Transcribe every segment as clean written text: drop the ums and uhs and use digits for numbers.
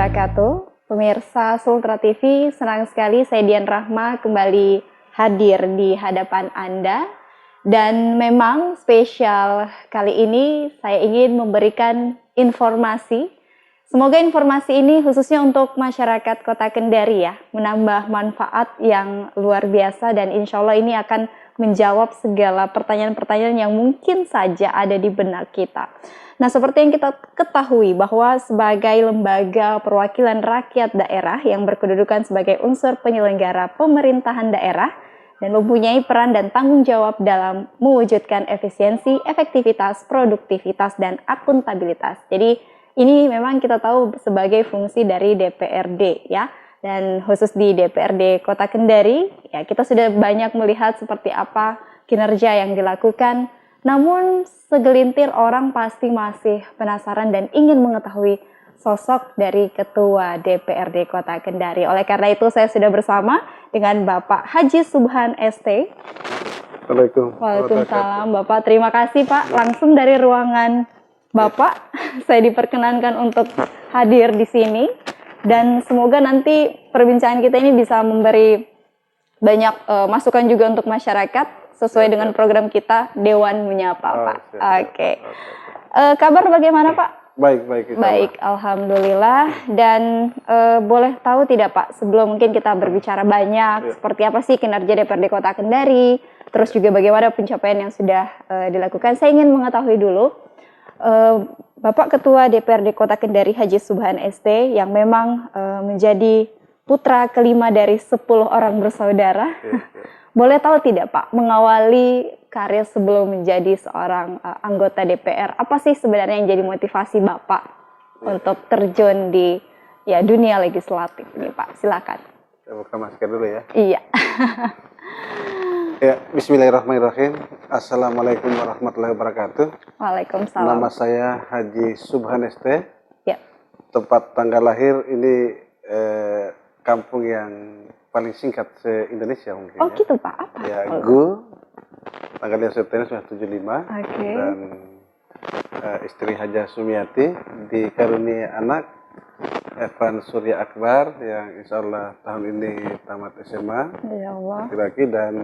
wabarakatuh. Pemirsa Sultra TV, senang sekali saya Dian Rahma kembali hadir di hadapan Anda. Dan memang spesial kali ini saya ingin memberikan informasi. Semoga informasi ini khususnya untuk masyarakat Kota Kendari ya, menambah manfaat yang luar biasa dan insya Allah ini akan menjawab segala pertanyaan-pertanyaan yang mungkin saja ada di benak kita. Nah, seperti yang kita ketahui bahwa sebagai lembaga perwakilan rakyat daerah yang berkedudukan sebagai unsur penyelenggara pemerintahan daerah dan mempunyai peran dan tanggung jawab dalam mewujudkan efisiensi, efektivitas, produktivitas, dan akuntabilitas. Jadi ini memang kita tahu sebagai fungsi dari DPRD ya. Dan khusus di DPRD Kota Kendari, ya kita sudah banyak melihat seperti apa kinerja yang dilakukan. Namun segelintir orang pasti masih penasaran dan ingin mengetahui sosok dari Ketua DPRD Kota Kendari. Oleh karena itu saya sudah bersama dengan Bapak Haji Subhan ST. Waalaikumsalam Bapak, terima kasih Pak. Langsung dari ruangan Bapak, saya diperkenankan untuk hadir di sini. Dan semoga nanti perbincangan kita ini bisa memberi banyak masukan juga untuk masyarakat sesuai dengan program kita Dewan Menyapa, Pak. Oke. Kabar bagaimana, Pak? Baik. Baik, alhamdulillah. Dan boleh tahu tidak, Pak, sebelum mungkin kita berbicara banyak, seperti apa sih kinerja DPRD Kota Kendari, terus juga bagaimana pencapaian yang sudah dilakukan. Saya ingin mengetahui dulu, Bapak Ketua DPRD Kota Kendari Haji Subhan ST yang memang menjadi putra kelima dari 10 orang bersaudara. Boleh tahu tidak Pak, mengawali karir sebelum menjadi seorang anggota DPR, apa sih sebenarnya yang jadi motivasi Bapak untuk terjun di dunia legislatif ini Pak? Silakan. Saya buka masker dulu ya. Iya. Ya, bismillahirrahmanirrahim. Assalamualaikum warahmatullahi wabarakatuh. Waalaikumsalam. Nama saya Haji Subhan ST. Ya. Tempat tanggal lahir ini kampung yang paling singkat se-Indonesia mungkin. Oh gitu Pak, apa? Ya, Gu. Tanggalnya September sudah 75. Oke. Dan istri Haja Sumiati dikaruniai anak Evan Surya Akbar yang insya Allah tahun ini tamat SMA. Ya Allah. Laki-laki, dan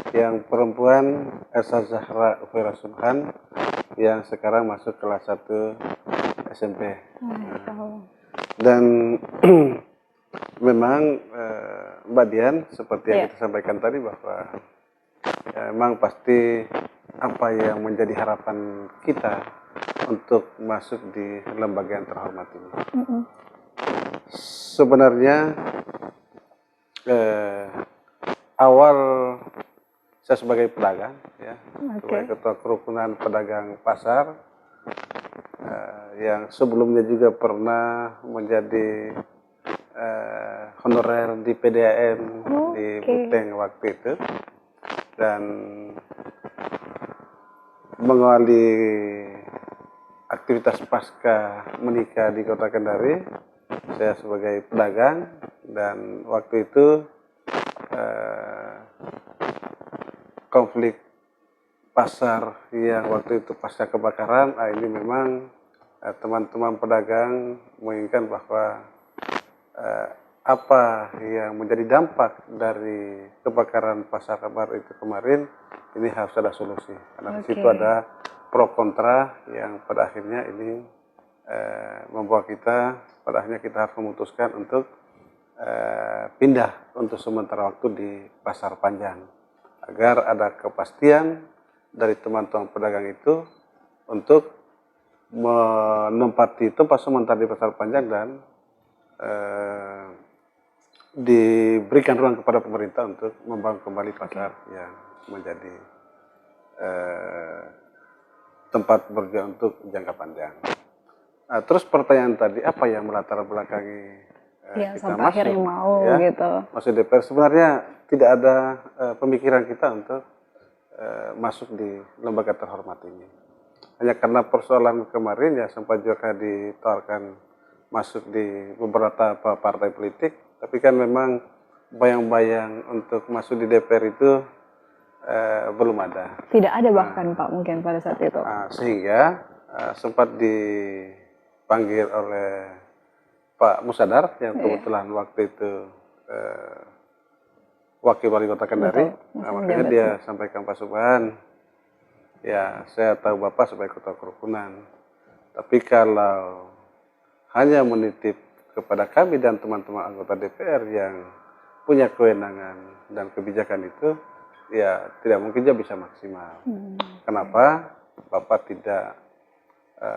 yang perempuan Elsa Zahra Ufera Subhan yang sekarang masuk kelas 1 SMP. Dan memang Mbak Dian seperti yang kita sampaikan tadi bahwa memang pasti apa yang menjadi harapan kita untuk masuk di lembaga yang terhormat ini. Sebenarnya awal saya sebagai pedagang, ya, sebagai ketua kerukunan pedagang pasar, yang sebelumnya juga pernah menjadi honorer di PDAM di Buteng waktu itu, dan mengawali aktivitas pasca menikah di Kota Kendari. Saya sebagai pedagang, dan waktu itu konflik pasar yang waktu itu pasca kebakaran, ini memang teman-teman pedagang menginginkan bahwa apa yang menjadi dampak dari kebakaran pasar kabar itu kemarin ini harus ada solusi, karena di situ ada pro kontra yang pada akhirnya ini membawa kita pada akhirnya kita harus memutuskan untuk pindah untuk sementara waktu di Pasar Panjang agar ada kepastian dari teman-teman pedagang itu untuk menempati tempat sementara di Pasar Panjang dan diberikan ruang kepada pemerintah untuk membangun kembali pasar yang menjadi tempat berjuang untuk jangka panjang. Nah, terus pertanyaan tadi, apa yang melatar belakangi kita sampai masuk, akhirnya mau gitu. masuk DPR? Sebenarnya tidak ada pemikiran kita untuk masuk di lembaga terhormat ini. Hanya karena persoalan kemarin ya sempat juga ditawarkan masuk di beberapa partai politik, tapi kan memang bayang-bayang untuk masuk di DPR itu belum ada. Tidak ada bahkan Pak mungkin pada saat itu. Sehingga sempat dipanggil oleh Pak Musadar yang kebetulan waktu itu wakil wali kota Kendari. Nah, makanya dia sampaikan, Pak Subhan, ya saya tahu Bapak sebagai ketua kerukunan, tapi kalau hanya menitip kepada kami dan teman-teman anggota DPR yang punya kewenangan dan kebijakan itu, ya tidak mungkin dia bisa maksimal. Kenapa Bapak tidak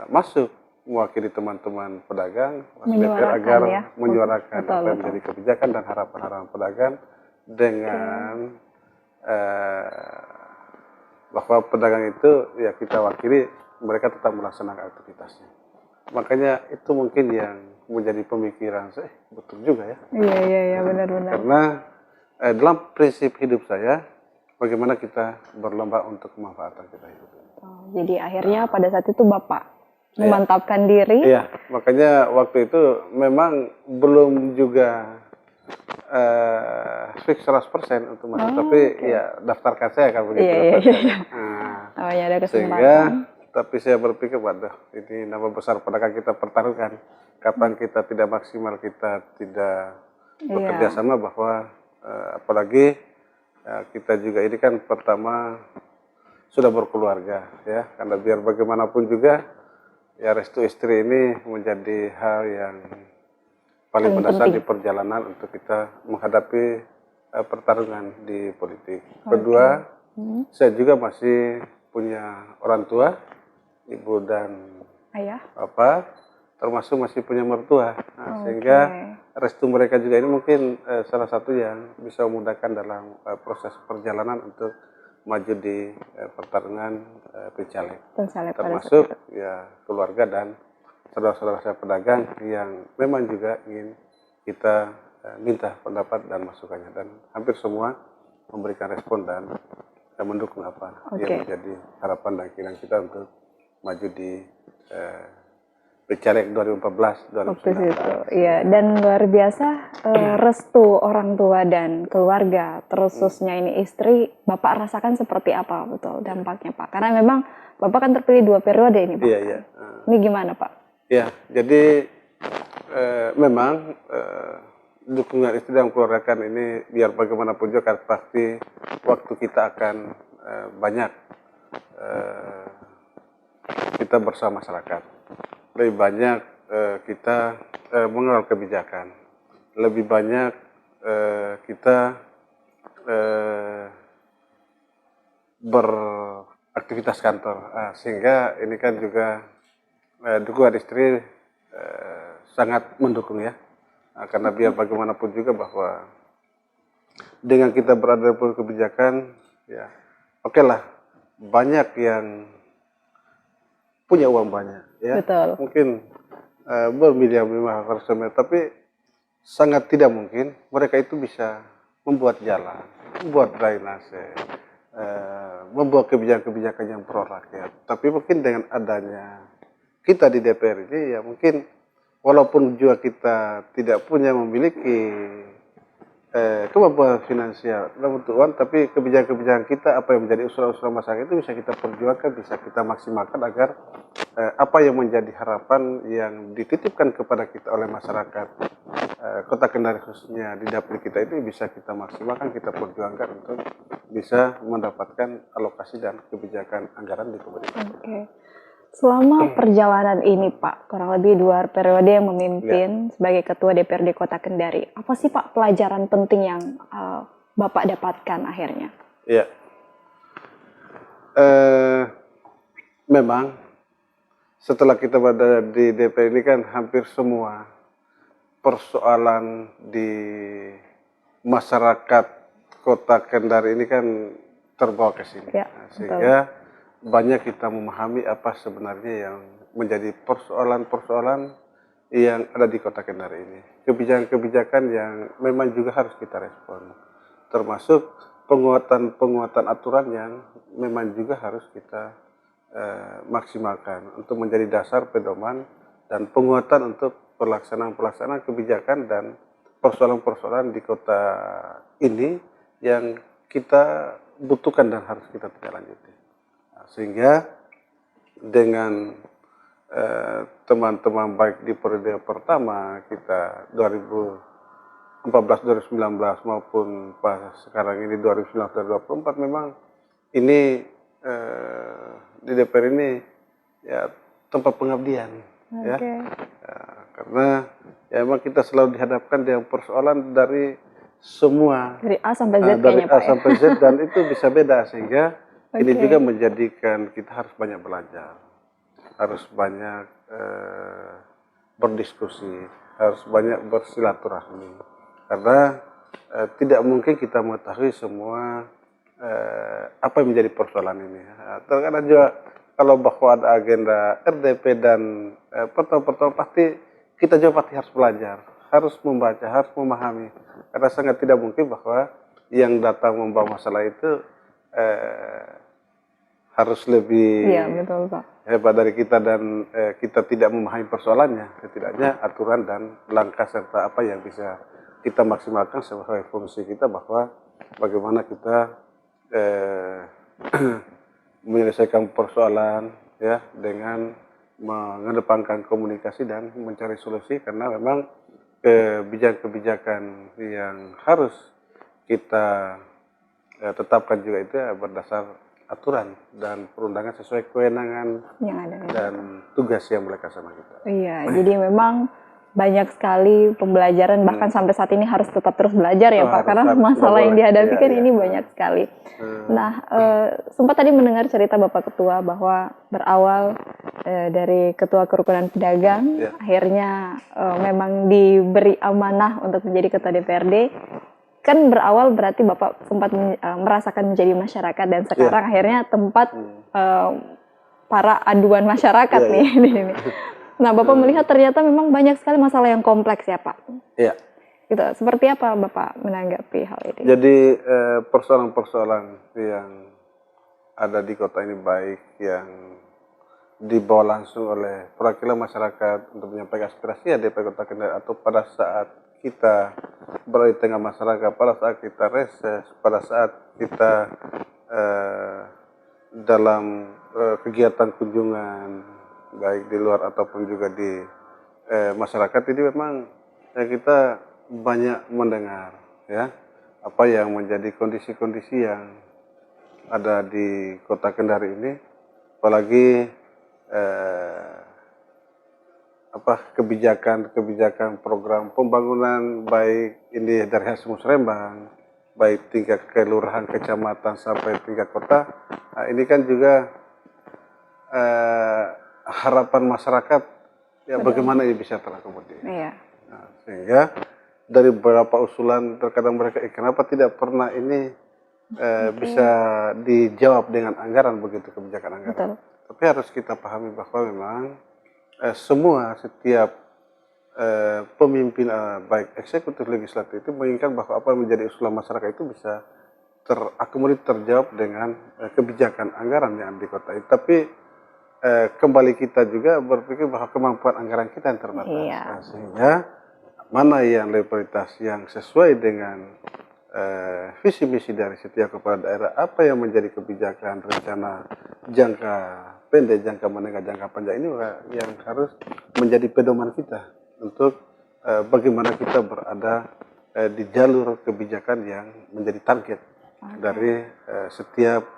masuk mewakili teman-teman pedagang DPR agar menyuarakan apa yang menjadi kebijakan dan harapan-harapan pedagang dengan bahwa pedagang itu ya kita wakili, mereka tetap melaksanakan aktivitasnya. Makanya itu mungkin yang menjadi pemikiran saya, betul juga ya. Iya benar-benar. Karena dalam prinsip hidup saya, bagaimana kita berlomba untuk kemanfaatan kita hidup. Jadi akhirnya pada saat itu Bapak memantapkan diri. Iya, makanya waktu itu memang belum juga fix 100% untuk masuk, tapi ya daftarkan saya kan begitu. Iya. Nah, ada kesempatan. Sehingga, tapi saya berpikir, waduh, ini nama besar pedagang kita pertaruhkan. Kapan kita tidak maksimal, kita tidak bekerja sama, bahwa apalagi kita juga ini kan pertama sudah berkeluarga ya, karena biar bagaimanapun juga ya restu istri ini menjadi hal yang paling mendasar di perjalanan untuk kita menghadapi pertarungan di politik. Kedua, saya juga masih punya orang tua, ibu dan ayah, bapak, termasuk masih punya mertua. Nah, sehingga restu mereka juga ini mungkin salah satu yang bisa memudahkan dalam proses perjalanan untuk maju di pertarungan pencaleg. Termasuk ya keluarga dan saudara-saudara saya pedagang yang memang juga ingin kita minta pendapat dan masukannya, dan hampir semua memberikan respon dan mendukung apa yang menjadi harapan dan keinginan kita untuk maju di Caleg 2014-2019. Iya, dan luar biasa restu orang tua dan keluarga, terus khususnya ini istri, Bapak rasakan seperti apa betul dampaknya Pak? Karena memang Bapak kan terpilih 2 periode ini Pak. Iya. Ini gimana Pak? Ya, jadi memang dukungan istri dan keluarga kan ini biar bagaimanapun juga pasti waktu kita akan banyak kita bersama masyarakat. Lebih banyak kita mengenal kebijakan, lebih banyak kita beraktivitas kantor, sehingga ini kan juga dukungan istri sangat mendukung ya, karena biar bagaimanapun juga bahwa dengan kita berada di kebijakan ya oke lah, banyak yang punya uang banyak ya. Betul. Mungkin bermiliar-miliar, tapi sangat tidak mungkin mereka itu bisa membuat jalan, membuat drainase, membuat kebijakan-kebijakan yang pro rakyat. Tapi mungkin dengan adanya kita di DPR ini ya mungkin walaupun juga kita tidak memiliki kemampuan finansial dalam bentuk uang, tapi kebijakan-kebijakan kita, apa yang menjadi usulan-usulan masyarakat itu bisa kita perjuangkan, bisa kita maksimalkan agar apa yang menjadi harapan yang dititipkan kepada kita oleh masyarakat Kota Kendari khususnya di dapil kita itu bisa kita maksimalkan, kita perjuangkan untuk bisa mendapatkan alokasi dan kebijakan anggaran di pemerintah. Selama perjalanan ini Pak, kurang lebih 2 periode yang memimpin sebagai Ketua DPRD Kota Kendari, apa sih Pak pelajaran penting yang Bapak dapatkan akhirnya? Ya, memang setelah kita berada di DPR ini kan hampir semua persoalan di masyarakat Kota Kendari ini kan terbawa ke sini, sehingga banyak kita memahami apa sebenarnya yang menjadi persoalan-persoalan yang ada di Kota Kendari ini. Kebijakan-kebijakan yang memang juga harus kita respon, termasuk penguatan aturan yang memang juga harus kita maksimalkan untuk menjadi dasar pedoman dan penguatan untuk pelaksanaan kebijakan dan persoalan-persoalan di kota ini yang kita butuhkan dan harus kita tindak lanjuti. Sehingga dengan teman-teman baik di periode pertama kita 2014-2019 maupun pas sekarang ini 2019-2024 memang ini di DPR ini ya tempat pengabdian ya. Karena ya memang kita selalu dihadapkan dengan persoalan dari semua Dari A sampai Z dari kayaknya A Pak ya. sampai Z dan itu bisa beda sehingga ini Oke. juga menjadikan kita harus banyak belajar, harus banyak berdiskusi, harus banyak bersilaturahmi karena tidak mungkin kita mengetahui semua apa yang menjadi persoalan ini. Terkadang juga kalau bahwa ada agenda RDP dan pertemuan-pertemuan pasti kita juga pasti harus belajar, harus membaca, harus memahami. Karena sangat tidak mungkin bahwa yang datang membawa masalah itu harus lebih Iya, betul Pak. hebat dari kita dan kita tidak memahami persoalannya. Setidaknya aturan dan langkah serta apa yang bisa kita maksimalkan sebagai fungsi kita bahwa bagaimana kita menyelesaikan persoalan ya dengan mengedepankan komunikasi dan mencari solusi karena memang kebijakan-kebijakan yang harus kita tetapkan juga itu ya berdasar aturan dan perundangan sesuai kewenangan Yang ada. dan tugas yang mereka sama kita. Iya, jadi memang banyak sekali pembelajaran bahkan sampai saat ini harus tetap terus belajar ya Oh, Pak harus, karena harus, masalah nggak yang boleh. dihadapi Iya, kan iya. ini banyak sekali. Nah, sempat tadi mendengar cerita Bapak Ketua bahwa berawal dari Ketua Kerukunan Pedagang, Iya. akhirnya memang diberi amanah untuk menjadi Ketua DPRD. Kan berawal berarti Bapak sempat merasakan menjadi masyarakat dan sekarang akhirnya tempat para aduan masyarakat Iya, nih di sini. Nah, Bapak melihat ternyata memang banyak sekali masalah yang kompleks ya Pak. Iya. Gitu. Seperti apa Bapak menanggapi hal ini? Jadi persoalan-persoalan yang ada di kota ini baik yang dibawa langsung oleh perwakilan masyarakat untuk menyampaikan aspirasi ya DPR Kota Kendari atau pada saat kita berada di tengah masyarakat, pada saat kita reses, pada saat kita dalam kegiatan kunjungan baik di luar ataupun juga di masyarakat ini memang kita banyak mendengar ya apa yang menjadi kondisi-kondisi yang ada di Kota Kendari ini, apalagi kebijakan program pembangunan baik ini dari hasil musrembang, baik tingkat kelurahan, kecamatan sampai tingkat kota. Nah, ini kan juga harapan masyarakat ya bagaimana ini bisa terakomodir. Iya. Nah, sehingga dari beberapa usulan terkadang mereka kenapa tidak pernah ini bisa dijawab dengan anggaran begitu kebijakan anggaran. Betul. Tapi harus kita pahami bahwa memang setiap pemimpin baik eksekutif legislatif itu menginginkan bahwa apa yang menjadi usulan masyarakat itu bisa terakomodir terjawab dengan kebijakan anggaran yang di kota itu. Tapi kembali kita juga berpikir bahwa kemampuan anggaran kita yang terbatas. Iya. Nah, sehingga mana yang lebih prioritas yang sesuai dengan visi misi dari setiap kepala daerah, apa yang menjadi kebijakan rencana jangka pendek, jangka menengah, jangka panjang ini yang harus menjadi pedoman kita untuk bagaimana kita berada di jalur kebijakan yang menjadi target dari setiap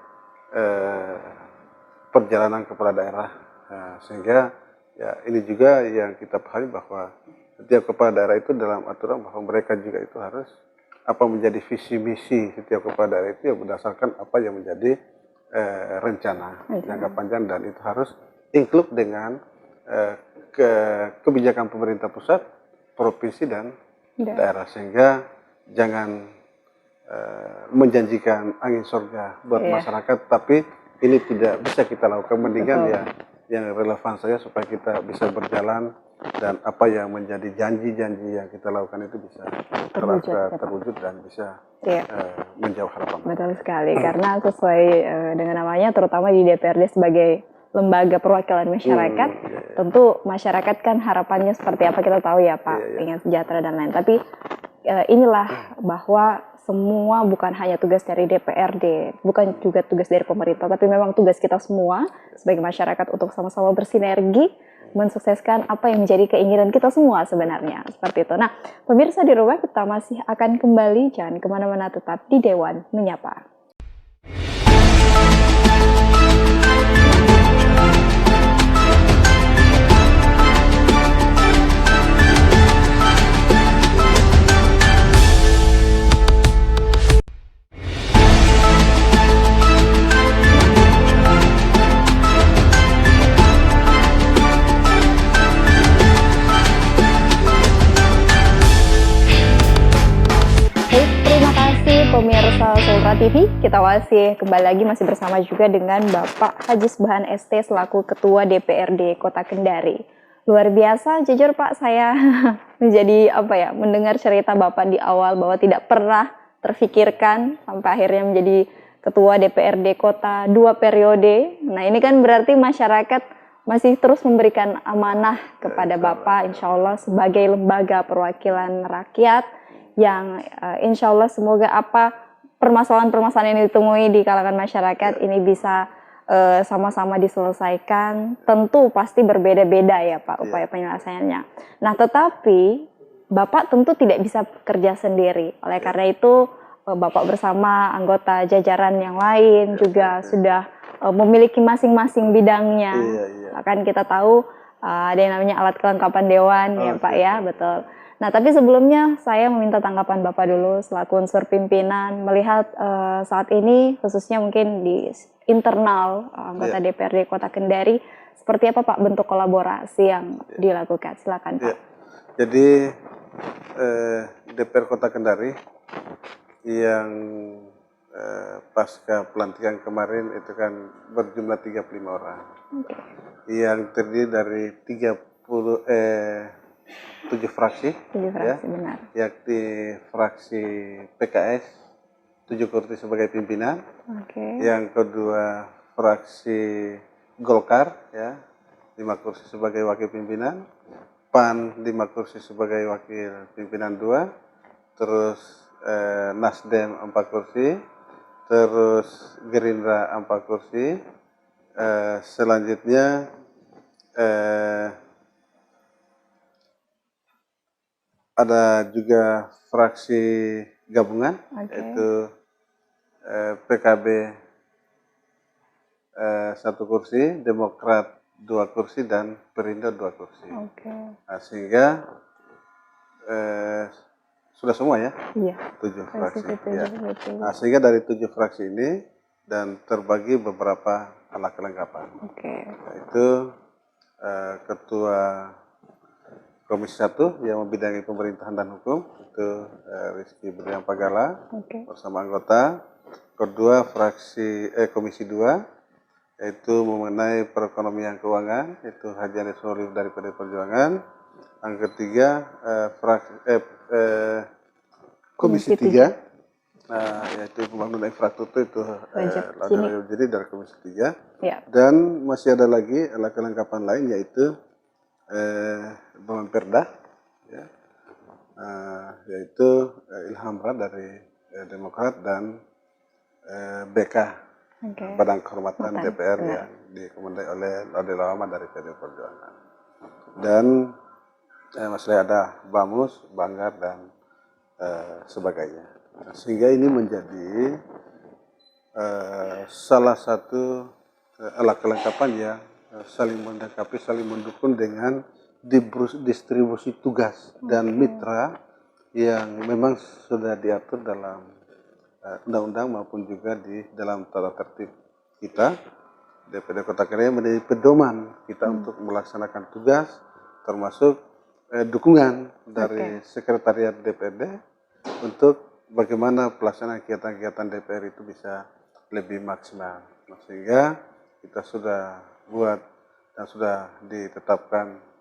perjalanan kepala daerah. Sehingga ya ini juga yang kita pahami bahwa setiap kepala daerah itu dalam aturan bahwa mereka juga itu harus apa menjadi visi misi setiap kepala daerah itu yang berdasarkan apa yang menjadi rencana jangka panjang dan itu harus include dengan kebijakan pemerintah pusat, provinsi dan daerah sehingga jangan menjanjikan angin surga buat masyarakat tapi ini tidak bisa kita lakukan mendingan ya yang relevan saja supaya kita bisa berjalan dan apa yang menjadi janji-janji yang kita lakukan itu bisa terwujud dan bisa menjawab harapan. Betul sekali, karena sesuai dengan namanya terutama di DPRD sebagai lembaga perwakilan masyarakat, tentu masyarakat kan harapannya seperti apa kita tahu ya Pak, ingin sejahtera dan lain. Tapi inilah bahwa semua bukan hanya tugas dari DPRD, bukan juga tugas dari pemerintah, tapi memang tugas kita semua sebagai masyarakat untuk sama-sama bersinergi mensukseskan apa yang menjadi keinginan kita semua sebenarnya, seperti itu. Nah, pemirsa di rumah, kita masih akan kembali, jangan kemana-mana, tetap di Dewan Menyapa. Pemirsa Sultra TV, kita masih kembali lagi bersama juga dengan Bapak Haji Subhan ST selaku Ketua DPRD Kota Kendari. Luar biasa, jujur Pak, saya menjadi mendengar cerita Bapak di awal bahwa tidak pernah terfikirkan sampai akhirnya menjadi Ketua DPRD Kota 2 periode. Nah, ini kan berarti masyarakat masih terus memberikan amanah kepada Bapak, insya Allah sebagai lembaga perwakilan rakyat yang insya Allah semoga permasalahan-permasalahan yang ditemui di kalangan masyarakat ini bisa sama-sama diselesaikan. Tentu pasti berbeda-beda ya Pak upaya penyelesaiannya. Nah, tetapi Bapak tentu tidak bisa bekerja sendiri. Oleh karena itu Bapak bersama anggota jajaran yang lain juga sudah memiliki masing-masing bidangnya. Bahkan kita tahu ada yang namanya alat kelengkapan dewan ya Pak ya, betul. Nah, tapi sebelumnya saya meminta tanggapan Bapak dulu selaku unsur pimpinan melihat saat ini khususnya mungkin di internal anggota DPRD Kota Kendari, seperti apa Pak bentuk kolaborasi yang dilakukan? Silakan Pak. Jadi DPR Kota Kendari yang pasca pelantikan kemarin itu kan berjumlah 35 orang. Yang terdiri dari 7 fraksi, benar. Yakni fraksi PKS 7 kursi sebagai pimpinan, yang kedua fraksi Golkar 5 kursi sebagai wakil pimpinan, PAN 5 kursi sebagai wakil pimpinan 2, terus Nasdem 4 kursi, terus Gerindra 4 kursi, selanjutnya ada juga fraksi gabungan, yaitu PKB 1 kursi, Demokrat 2 kursi, dan Perindo 2 kursi. Nah, sehingga sudah semua ya? 7 fraksi. Nah, sehingga dari 7 fraksi ini dan terbagi beberapa alat kelengkapan. Yaitu Ketua Komisi 1 yang membidangi pemerintahan dan hukum, itu Rizky Berlian Pagala bersama anggota. Kedua Komisi 2 yaitu mengenai perekonomian keuangan, itu Haji Anies Nurif dari PD Perjuangan. Yang ketiga Komisi 3 yaitu pembangunan infrastruktur, itu jadi dari Komisi 3. Dan masih ada lagi alat kelengkapan lain yaitu Perda, yaitu Ilham Rad dari Demokrat, dan BK Badan Kehormatan DPR yang dikomandai oleh Laudel Lawama dari PD Perjuangan. Dan masih ada Bamus, Banggar, dan sebagainya. Sehingga ini menjadi salah satu alat kelengkapan yang saling melengkapi, saling mendukung dengan distribusi tugas dan mitra yang memang sudah diatur dalam undang-undang maupun juga di dalam tata tertib kita. DPRD Kota Kendari menjadi pedoman kita untuk melaksanakan tugas, termasuk dukungan dari Sekretariat DPRD untuk bagaimana pelaksanaan kegiatan-kegiatan DPR itu bisa lebih maksimal. Sehingga kita sudah buat dan sudah ditetapkan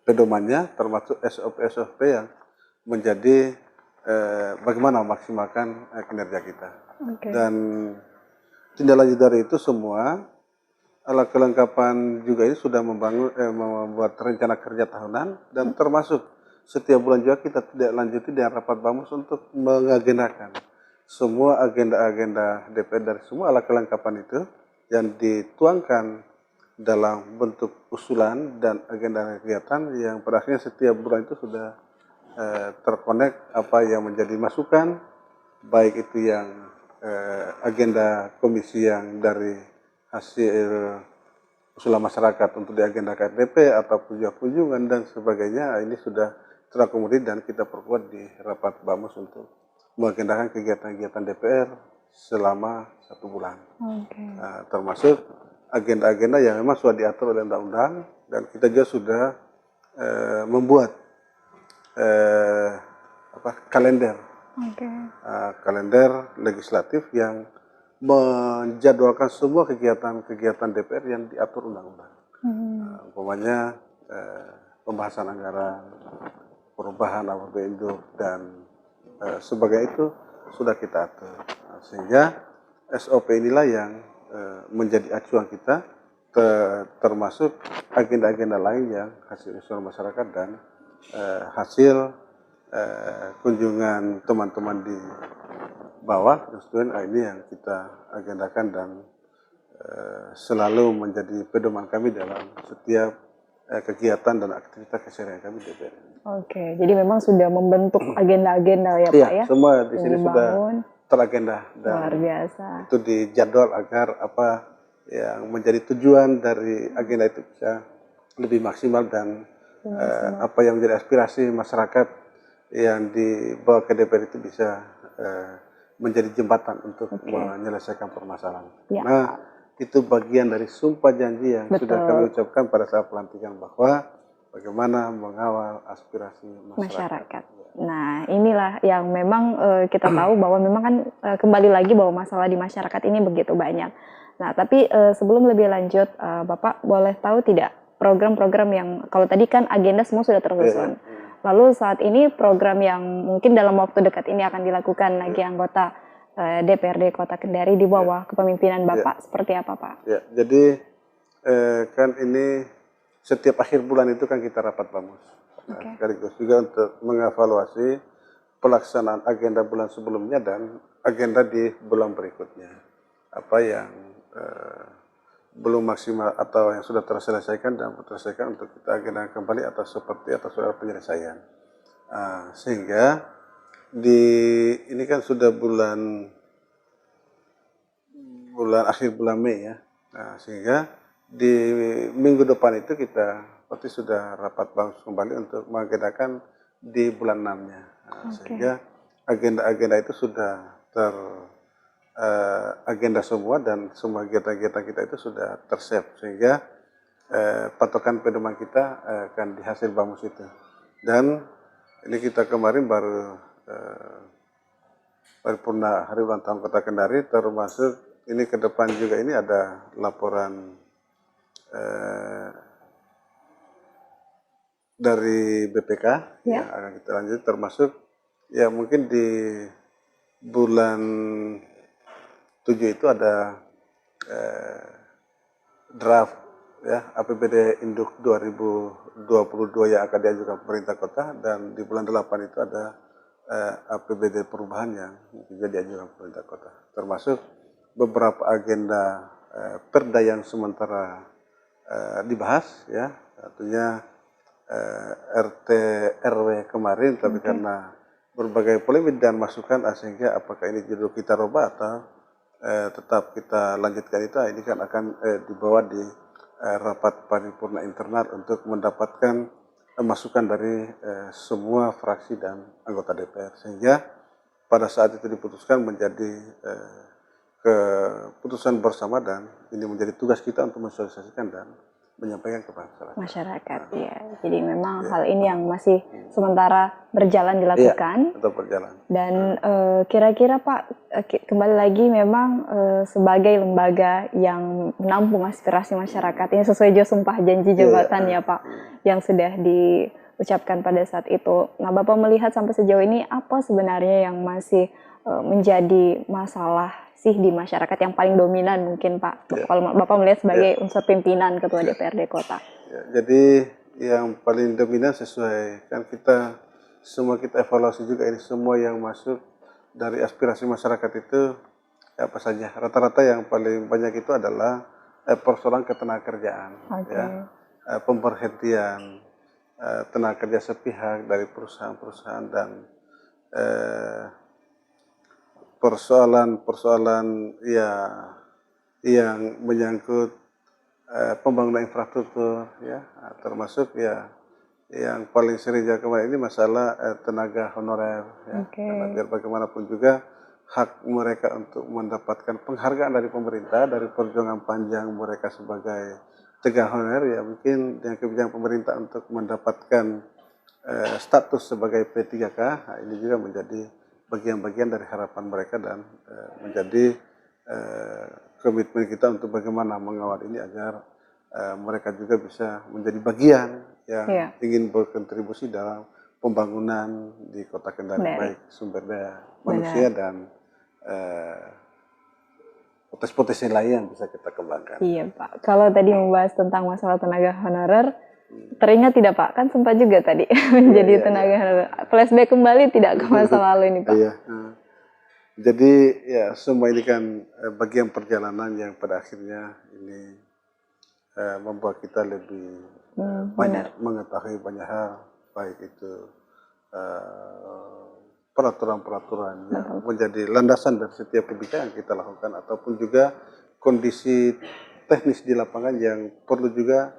pedomannya, termasuk SOP-SOP yang menjadi bagaimana memaksimalkan kinerja kita. Dan tindak lanjut dari itu semua alat kelengkapan juga ini sudah membuat rencana kerja tahunan, dan termasuk setiap bulan juga kita tidak lanjuti dengan rapat Bamus untuk mengagendakan semua agenda-agenda DPR dari semua alat kelengkapan itu yang dituangkan dalam bentuk usulan dan agenda kegiatan yang pada akhirnya setiap bulan itu sudah terkonek apa yang menjadi masukan, baik itu yang agenda komisi yang dari hasil usulan masyarakat untuk diagendakan DP ataupun juga kunjungan dan sebagainya, ini sudah terakomodir dan kita perkuat di rapat BAMUS untuk mengagendakan kegiatan-kegiatan DPR selama 1 bulan. Termasuk agenda-agenda yang memang sudah diatur oleh undang-undang, dan kita juga sudah membuat kalender kalender legislatif yang menjadwalkan semua kegiatan-kegiatan DPR yang diatur undang-undang. Umpamanya pembahasan anggaran, perubahan APBD induk dan sebagainya itu sudah kita atur. Sehingga SOP inilah yang menjadi acuan kita, termasuk agenda-agenda lain yang hasil usulan masyarakat dan hasil kunjungan teman-teman di bawah konstituen, ini yang kita agendakan dan selalu menjadi pedoman kami dalam setiap kegiatan dan aktivitas keseharian kami di DPR. Oke, jadi memang sudah membentuk agenda-agenda ya Pak ya? Semua di sini sudah teragenda dan luar biasa. Itu dijadwal agar apa yang menjadi tujuan dari agenda itu bisa lebih maksimal dan apa yang menjadi aspirasi masyarakat yang dibawa ke DPR itu bisa menjadi jembatan untuk menyelesaikan permasalahan. Nah, itu bagian dari sumpah janji yang sudah kami ucapkan pada saat pelantikan, bahwa bagaimana mengawal aspirasi masyarakat. Nah, inilah yang memang kita tahu bahwa memang kan kembali lagi bahwa masalah di masyarakat ini begitu banyak. Nah, tapi sebelum lebih lanjut, Bapak boleh tahu tidak program-program yang, kalau tadi kan agenda semua sudah tersusun. Lalu saat ini program yang mungkin dalam waktu dekat ini akan dilakukan lagi anggota DPRD Kota Kendari di bawah kepemimpinan Bapak seperti apa Pak? Ya, jadi kan ini setiap akhir bulan itu kan kita rapat BAMUS. Sekaligus juga untuk mengevaluasi pelaksanaan agenda bulan sebelumnya dan agenda di bulan berikutnya. Apa yang belum maksimal atau yang sudah terselesaikan dan terselesaikan untuk kita agenda kembali atau seperti atau sudah penyelesaian. Sehingga ini kan sudah bulan akhir bulan Mei ya. Sehingga di minggu depan itu kita pasti sudah rapat BAMUS kembali untuk mengagendakan di bulan 6-nya. Sehingga agenda-agenda itu sudah agenda semua dan semua kegiatan-kegiatan kita itu sudah tersave, sehingga patokan pedoman kita akan di hasil BAMUS itu. Dan ini kita kemarin baru paripurna hari ulang tahun Kota Kendari, termasuk ini ke depan juga ini ada laporan dari BPK yang akan kita lanjut, termasuk ya mungkin di bulan 7 itu ada draft ya APBD Induk 2022 yang akan diajukan pemerintah kota, dan di bulan 8 itu ada APBD perubahan yang juga diajukan pemerintah kota, termasuk beberapa agenda perda yang sementara dibahas ya, tentunya RT RW kemarin, tapi karena berbagai polemik dan masukan sehingga apakah ini judul kita rubah atau tetap kita lanjutkan, itu ini kan akan dibawa di rapat paripurna internal untuk mendapatkan masukan dari semua fraksi dan anggota DPR, sehingga pada saat itu diputuskan menjadi keputusan bersama, dan ini menjadi tugas kita untuk mensosialisasikan dan menyampaikan kepada masyarakat. Ya. Jadi memang hal ini yang masih sementara berjalan dilakukan. Tetap berjalan. Dan kira-kira Pak, kembali lagi memang sebagai lembaga yang menampung aspirasi masyarakat, ini sesuai juga sumpah janji jabatan ya Pak, yang sudah diucapkan pada saat itu. Nah, Bapak melihat sampai sejauh ini apa sebenarnya yang masih menjadi masalah sih di masyarakat yang paling dominan mungkin Pak, kalau Bapak melihat sebagai unsur pimpinan Ketua DPRD Kota? Jadi yang paling dominan sesuai kan kita semua kita evaluasi juga, ini semua yang masuk dari aspirasi masyarakat itu apa saja. Rata-rata yang paling banyak itu adalah persoalan ketenagakerjaan, Oke. ya, pemberhentian tenaga kerja sepihak dari perusahaan-perusahaan dan eh, persoalan-persoalan ya yang menyangkut pembangunan infrastruktur, ya, termasuk ya yang paling sering juga kemarin ini masalah tenaga honorer, ya, Oke. karena biar bagaimanapun juga hak mereka untuk mendapatkan penghargaan dari pemerintah dari perjuangan panjang mereka sebagai tenaga honorer, ya mungkin dengan kebijakan pemerintah untuk mendapatkan status sebagai P3K, nah ini juga menjadi bagian-bagian dari harapan mereka dan menjadi eh, komitmen kita untuk bagaimana mengawal ini agar mereka juga bisa menjadi bagian yang Iya, ingin berkontribusi dalam pembangunan di Kota Kendari, dari baik sumber daya manusia benar. dan eh, potensi-potensi lain yang bisa kita kembangkan. Iya, Pak. Kalau tadi membahas tentang masalah tenaga honorer, teringat tidak, Pak? Kan sempat juga tadi menjadi Iya, iya, tenaga iya. honorer. Flashback kembali tidak ke masa lalu ini, Pak? Iya. Jadi ya semua ini kan bagian perjalanan yang pada akhirnya ini membuat kita lebih Benar. banyak mengetahui banyak hal, baik itu eh, peraturan-peraturan yang Betul. menjadi landasan dari setiap kebijakan yang kita lakukan ataupun juga kondisi teknis di lapangan yang perlu juga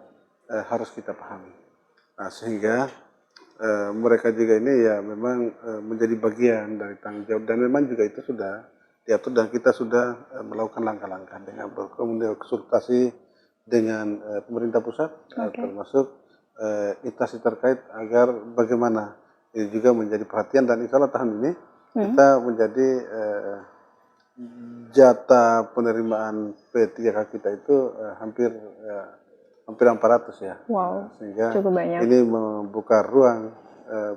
harus kita pahami. Nah, sehingga mereka juga ini ya memang menjadi bagian dari tanggung jawab dan memang juga itu sudah diatur dan kita sudah melakukan langkah-langkah dengan berkonsultasi dengan pemerintah pusat, Oke. termasuk instansi terkait agar bagaimana ini juga menjadi perhatian dan insya Allah tahun ini kita menjadi jatah penerimaan P3K kita itu hampir 400 ya. Wow, Sehingga cukup banyak. ini membuka ruang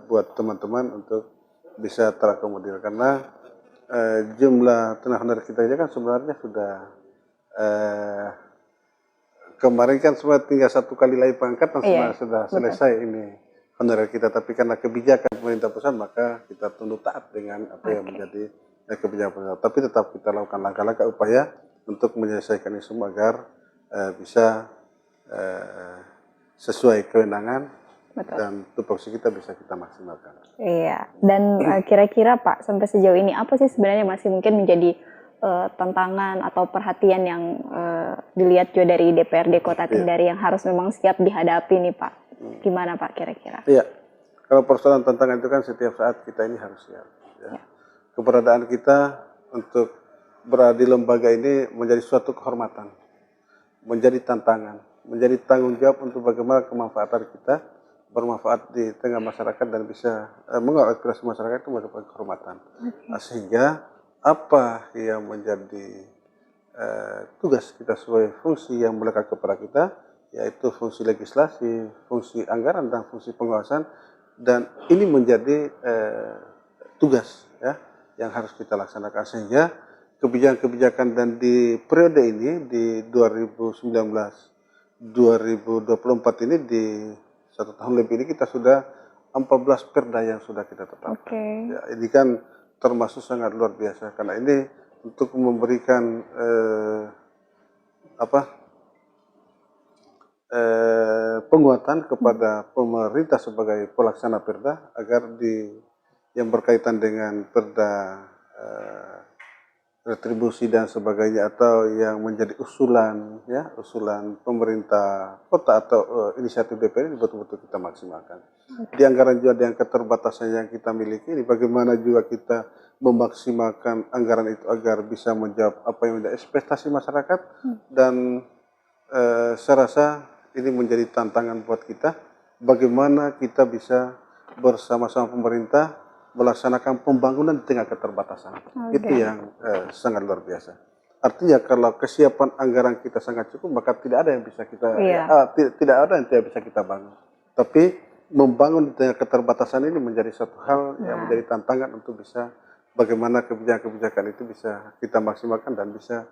buat teman-teman untuk bisa terakomodir karena jumlah tenaga honorer kita aja kan sebenarnya sudah eh, kemarin kan semua tinggal satu kali lagi pangkat dan Iya, sudah betul. selesai ini honorer kita, tapi karena kebijakan pemerintah pusat maka kita tunduk taat dengan apa yang Oke. menjadi kebijakan pemerintah, tapi tetap kita lakukan langkah-langkah upaya untuk menyelesaikan ini semua agar bisa eh, sesuai kewenangan Betul. dan tupoksi kita bisa kita maksimalkan. Iya, dan kira-kira Pak, sampai sejauh ini apa sih sebenarnya masih mungkin menjadi tantangan atau perhatian yang dilihat juga dari DPRD Kota Kendari yang harus memang siap dihadapi nih Pak? Gimana Pak kira-kira? Iya, kalau persoalan tantangan itu kan setiap saat kita ini harus siap. Ya. Keberadaan kita untuk berada di lembaga ini menjadi suatu kehormatan, menjadi tantangan, menjadi tanggung jawab untuk bagaimana kemanfaatan kita bermanfaat di tengah masyarakat dan bisa mengawal aspirasi masyarakat itu merupakan kehormatan. Sehingga apa yang menjadi tugas kita sebagai fungsi yang melekat kepada kita, yaitu fungsi legislasi, fungsi anggaran dan fungsi pengawasan, dan ini menjadi tugas ya yang harus kita laksanakan sehingga kebijakan-kebijakan dan di periode ini di 2019-2024 ini di 1 tahun lebih ini kita sudah 14 perda yang sudah kita tetapkan. Oke. Ya, ini kan termasuk sangat luar biasa karena ini untuk memberikan penguatan kepada pemerintah sebagai pelaksana perda agar yang berkaitan dengan perda retribusi dan sebagainya atau yang menjadi usulan pemerintah kota atau inisiatif DPR ini betul-betul kita maksimalkan. Di anggaran juga ada yang keterbatasan yang kita miliki ini bagaimana juga kita memaksimalkan anggaran itu agar bisa menjawab apa yang menjadi ekspektasi masyarakat dan saya rasa ini menjadi tantangan buat kita bagaimana kita bisa bersama-sama pemerintah melaksanakan pembangunan di tengah keterbatasan. Itu yang sangat luar biasa. Artinya kalau kesiapan anggaran kita sangat cukup maka tidak ada yang bisa kita tidak ada yang tidak bisa kita bangun. Tapi membangun di tengah keterbatasan ini menjadi satu hal yang menjadi tantangan untuk bisa bagaimana kebijakan-kebijakan itu bisa kita maksimalkan dan bisa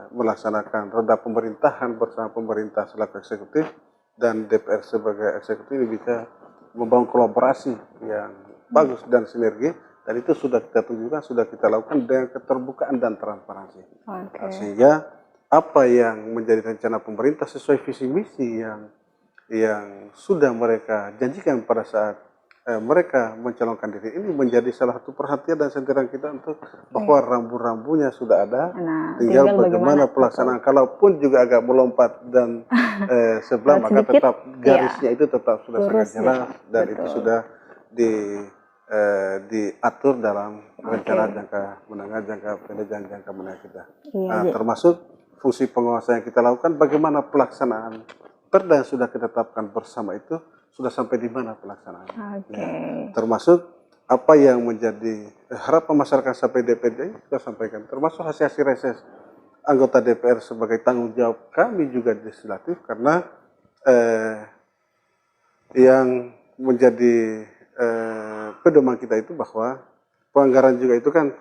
melaksanakan roda pemerintahan bersama pemerintah selaku eksekutif dan DPR sebagai eksekutif ini bisa membangun kolaborasi yang bagus dan sinergi dan itu sudah kita tunjukkan, sudah kita lakukan dengan keterbukaan dan transparansi. Oke. Sehingga apa yang menjadi rencana pemerintah sesuai visi misi yang sudah mereka janjikan pada saat mereka mencalonkan diri, ini menjadi salah satu perhatian dan sentiran kita untuk bahwa rambu-rambunya sudah ada, Nah, tinggal tinggal bagaimana bagaimana, pelaksanaan. Kalaupun juga agak melompat dan sebelah, Lewat maka sedikit, tetap garisnya itu tetap sudah sangat lurus jelas gitu. dan itu Betul. sudah diatur dalam rencana Oke. jangka menengah, jangka pendek, dan jangka menengah kita. Iya, Termasuk fungsi pengawasan yang kita lakukan, bagaimana pelaksanaan perda yang sudah kita tetapkan bersama itu sudah sampai di mana pelaksanaannya. Oke. Termasuk apa yang menjadi harapan masyarakat sampai DPD kita sampaikan, termasuk hasil-hasil reses anggota DPR sebagai tanggung jawab kami juga di legislatif, karena yang menjadi pedoman kita itu bahwa pelanggaran juga itu kan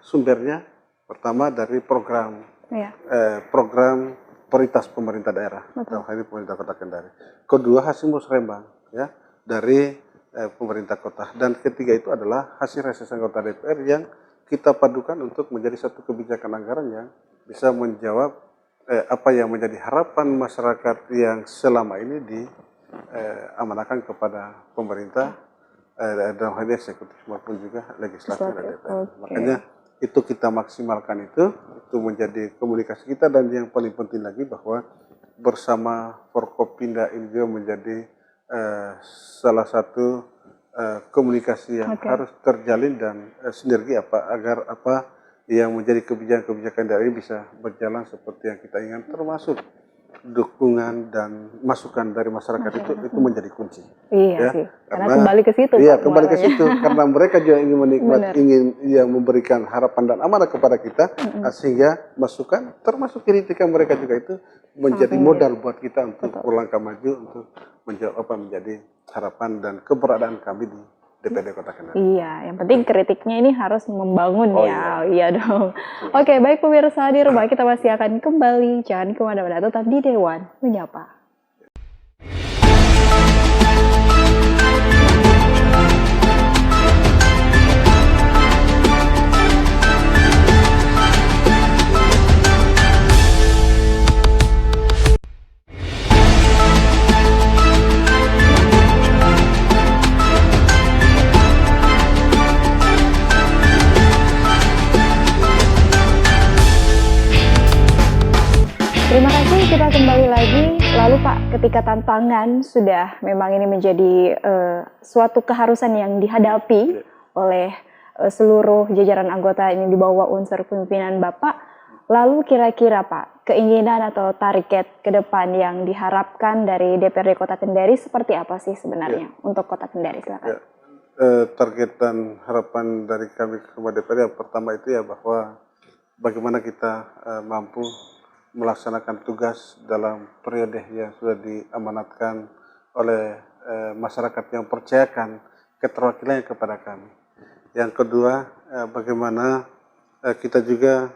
sumbernya pertama dari program Iya. program prioritas pemerintah daerah, Betul. dalam hal ini pemerintah Kota Kendari. Kedua, hasil musrembang ya dari pemerintah kota, dan ketiga itu adalah hasil reses anggota DPR yang kita padukan untuk menjadi satu kebijakan anggaran yang bisa menjawab apa yang menjadi harapan masyarakat yang selama ini diamanahkan kepada pemerintah dalam hal ini eksekutif maupun juga legislatif dan DPR. Oke. Makanya itu kita maksimalkan, itu menjadi komunikasi kita, dan yang paling penting lagi bahwa bersama Forkopimda ini juga menjadi salah satu komunikasi yang harus terjalin dan sinergi agar apa yang menjadi kebijakan-kebijakan dari bisa berjalan seperti yang kita inginkan, termasuk dukungan dan masukan dari masyarakat itu menjadi kunci. Iya ya, sih. Karena kembali ke situ. Iya, Pak, kembali ke muaranya. situ karena mereka juga ingin menikmati, ingin yang memberikan harapan dan amanah kepada kita, sehingga masukan termasuk kritikan mereka juga itu menjadi modal buat kita untuk berlangkah maju untuk menjawab apa menjadi harapan dan keberadaan kami di DPD Kota Kendari. Iya, yang penting kritiknya ini harus membangun ya. Iya dong. Iya. Oke, baik pemirsa di rumah, kita masih akan kembali. Jangan kemana-mana, tetap di Dewan Menyapa. Terima kasih, kita kembali lagi. Lalu Pak, ketika tantangan sudah memang ini menjadi suatu keharusan yang dihadapi oleh seluruh jajaran anggota ini di bawah unsur kepemimpinan Bapak, lalu kira-kira Pak, keinginan atau target ke depan yang diharapkan dari DPRD Kota Kendari seperti apa sih sebenarnya untuk Kota Kendari? Silakan. Target dan harapan dari kami kepada DPRD yang pertama itu ya bahwa bagaimana kita mampu melaksanakan tugas dalam periode yang sudah diamanatkan oleh masyarakat yang percayakan keterwakilannya kepada kami. Yang kedua, bagaimana kita juga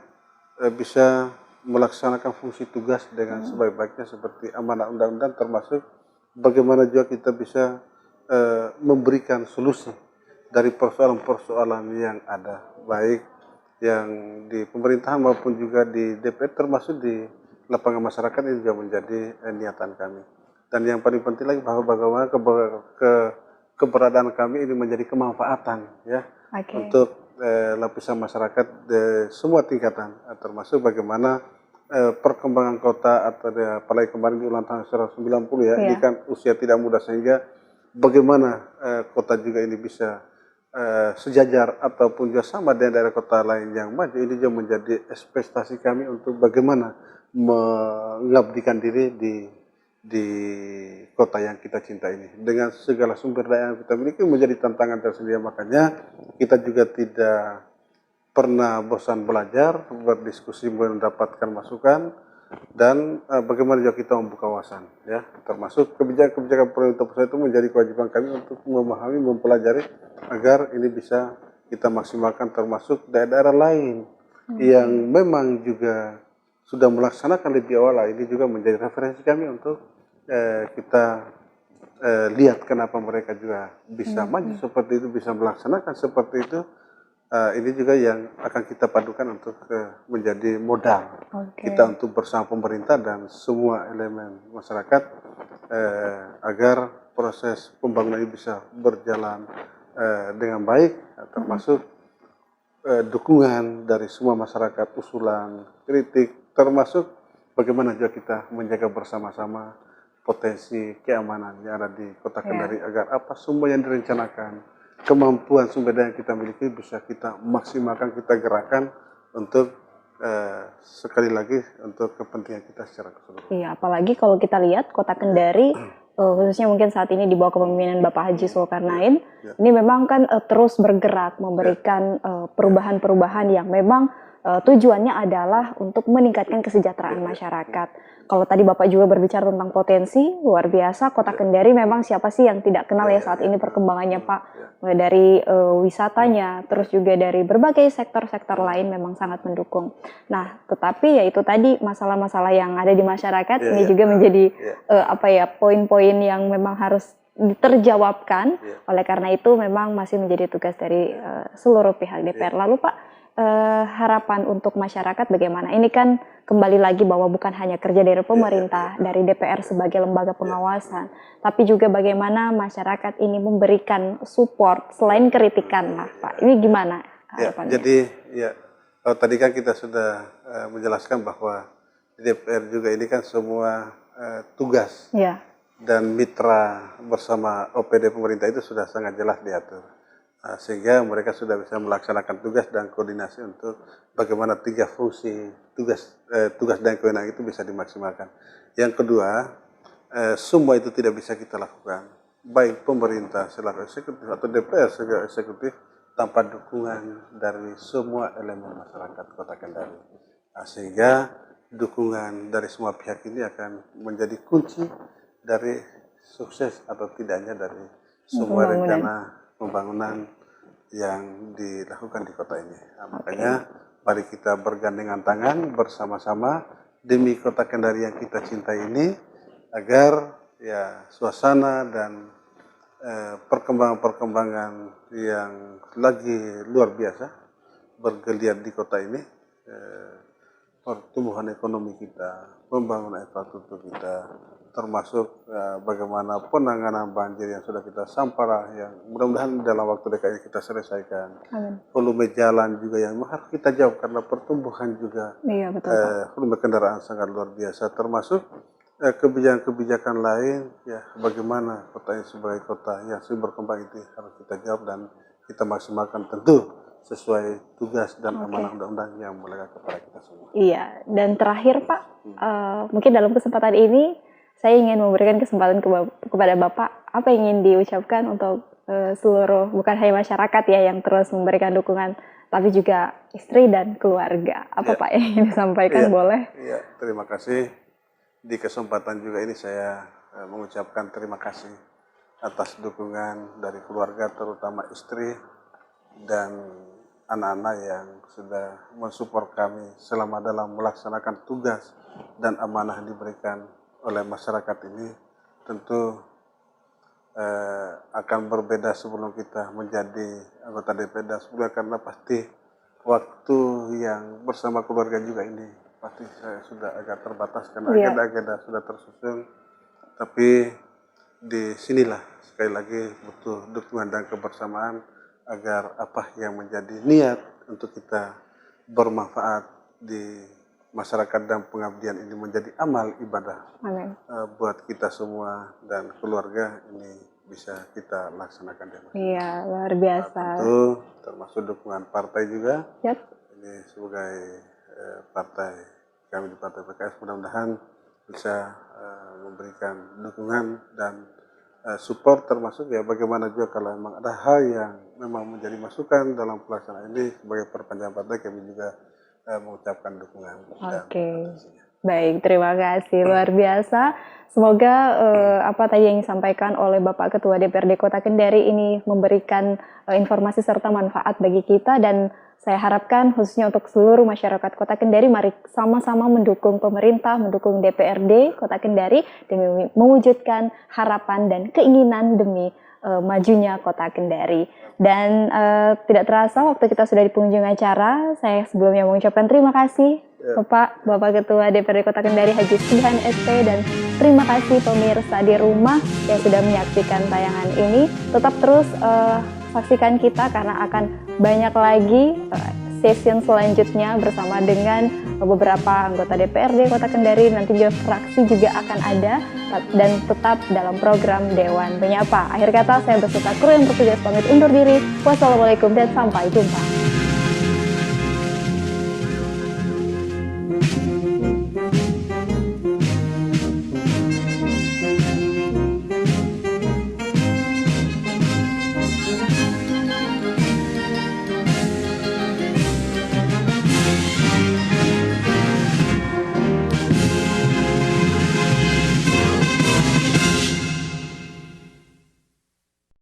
bisa melaksanakan fungsi tugas dengan sebaik-baiknya seperti amanah undang-undang, termasuk bagaimana juga kita bisa memberikan solusi dari persoalan-persoalan yang ada, baik yang di pemerintahan maupun juga di DPR, termasuk di lapangan masyarakat, ini juga menjadi niatan kami. Dan yang paling penting lagi bahwa bagaimana keberadaan kami ini menjadi kemanfaatan ya untuk lapisan masyarakat semua tingkatan, termasuk bagaimana perkembangan kota, atau apalagi kemarin di ulang tahun 190 ya, ini kan usia tidak muda, sehingga bagaimana kota juga ini bisa sejajar ataupun juga sama dengan daerah kota lain yang maju. Ini juga menjadi ekspektasi kami untuk bagaimana mengabdikan diri di kota yang kita cinta ini dengan segala sumber daya yang kita miliki, menjadi tantangan tersendiri. Makanya kita juga tidak pernah bosan belajar, berdiskusi, mendapatkan masukan, dan bagaimana juga kita membuka wawasan ya, termasuk kebijakan-kebijakan pemerintah pusat itu menjadi kewajiban kami untuk memahami, mempelajari agar ini bisa kita maksimalkan, termasuk daerah-daerah lain yang memang juga sudah melaksanakan lebih awal. Ini juga menjadi referensi kami untuk kita lihat kenapa mereka juga bisa maju seperti itu, bisa melaksanakan seperti itu. Ini juga yang akan kita padukan untuk menjadi modal kita untuk bersama pemerintah dan semua elemen masyarakat agar proses pembangunan ini bisa berjalan dengan baik, termasuk dukungan dari semua masyarakat, usulan, kritik, termasuk bagaimana juga kita menjaga bersama-sama potensi keamanan yang ada di Kota Kendari agar apa semua yang direncanakan, kemampuan sumber daya yang kita miliki bisa kita maksimalkan, kita gerakan untuk sekali lagi untuk kepentingan kita secara keseluruhan. Iya, apalagi kalau kita lihat Kota Kendari, khususnya mungkin saat ini di bawah kepemimpinan Bapak Haji Zulkarnain, ini memang kan terus bergerak memberikan perubahan-perubahan yang memang tujuannya adalah untuk meningkatkan kesejahteraan masyarakat. Kalau tadi Bapak juga berbicara tentang potensi, luar biasa Kota Kendari memang siapa sih yang tidak kenal ya saat ini perkembangannya Pak. Mulai dari wisatanya, terus juga dari berbagai sektor-sektor lain memang sangat mendukung. Nah, tetapi ya itu tadi masalah-masalah yang ada di masyarakat ini juga menjadi poin-poin yang memang harus terjawabkan. Oleh karena itu memang masih menjadi tugas dari seluruh pihak DPR. Lalu Pak, harapan untuk masyarakat bagaimana? Ini kan kembali lagi bahwa bukan hanya kerja dari pemerintah, dari DPR sebagai lembaga pengawasan, tapi juga bagaimana masyarakat ini memberikan support selain kritikan lah Pak. Ini gimana harapannya? Jadi tadi kan kita sudah menjelaskan bahwa DPR juga ini kan semua tugas dan mitra bersama OPD pemerintah itu sudah sangat jelas diatur. Sehingga mereka sudah bisa melaksanakan tugas dan koordinasi untuk bagaimana 3 fungsi tugas dan kewenangan itu bisa dimaksimalkan. Yang kedua, semua itu tidak bisa kita lakukan, baik pemerintah selaku eksekutif atau DPR sebagai eksekutif, tanpa dukungan dari semua elemen masyarakat Kota Kendari. Sehingga dukungan dari semua pihak ini akan menjadi kunci dari sukses atau tidaknya dari semua rencana pembangunan yang dilakukan di kota ini. Makanya mari kita bergandengan tangan bersama-sama demi Kota Kendari yang kita cintai ini, agar suasana dan perkembangan-perkembangan yang lagi luar biasa bergeliat di kota ini, pertumbuhan ekonomi kita, pembangunan infrastruktur kita, termasuk bagaimana penanganan banjir yang sudah kita sampaikan, yang mudah-mudahan dalam waktu dekat ini kita selesaikan. Volume jalan juga yang harus kita jawab karena pertumbuhan juga, volume kendaraan sangat luar biasa, termasuk kebijakan-kebijakan lain, bagaimana kota ini sebagai kota yang berkembang itu harus kita jawab dan kita maksimalkan tentu sesuai tugas dan amanah undang-undang yang melekat kepada kita semua. Iya, dan terakhir Pak, mungkin dalam kesempatan ini saya ingin memberikan kesempatan kepada Bapak, apa yang ingin diucapkan untuk seluruh, bukan hanya masyarakat ya yang terus memberikan dukungan, tapi juga istri dan keluarga. Apa Pak yang ingin disampaikan, boleh? Iya, terima kasih. Di kesempatan juga ini saya mengucapkan terima kasih atas dukungan dari keluarga, terutama istri dan anak-anak yang sudah mensupport kami selama dalam melaksanakan tugas dan amanah yang diberikan oleh masyarakat ini. Tentu akan berbeda sebelum kita menjadi anggota DPR dan sebelumnya, karena pasti waktu yang bersama keluarga juga ini pasti saya sudah agak terbatas karena agenda-agenda sudah tersusun. Tapi di sinilah sekali lagi butuh dukungan dan kebersamaan agar apa yang menjadi niat untuk kita bermanfaat di masyarakat dan pengabdian ini menjadi amal ibadah buat kita semua dan keluarga ini bisa kita laksanakan dengan baik. Iya, luar biasa. Tentu termasuk dukungan partai juga. Ini sebagai partai kami di Partai PKS, mudah-mudahan bisa memberikan dukungan dan support, termasuk bagaimana juga kalau memang ada hal yang memang menjadi masukan dalam pelaksanaan ini sebagai perpanjangan partai, kami juga mengucapkan dukungan dan atensinya. Baik, terima kasih. Luar biasa. Semoga apa tadi yang disampaikan oleh Bapak Ketua DPRD Kota Kendari ini memberikan informasi serta manfaat bagi kita, dan saya harapkan khususnya untuk seluruh masyarakat Kota Kendari, mari sama-sama mendukung pemerintah, mendukung DPRD Kota Kendari demi mewujudkan harapan dan keinginan demi majunya Kota Kendari. Dan tidak terasa waktu kita sudah di penghujung acara. Saya sebelumnya mengucapkan terima kasih Bapak Ketua DPRD Kota Kendari Haji Sihan ST, dan terima kasih pemirsa di rumah yang sudah menyaksikan tayangan ini. Tetap terus saksikan kita karena akan banyak lagi session selanjutnya bersama dengan beberapa anggota DPRD Kota Kendari. Nanti juga fraksi juga akan ada, dan tetap dalam program Dewan Penyapa. Akhir kata, saya berserta kru yang bertugas pamit undur diri. Wassalamualaikum dan sampai jumpa.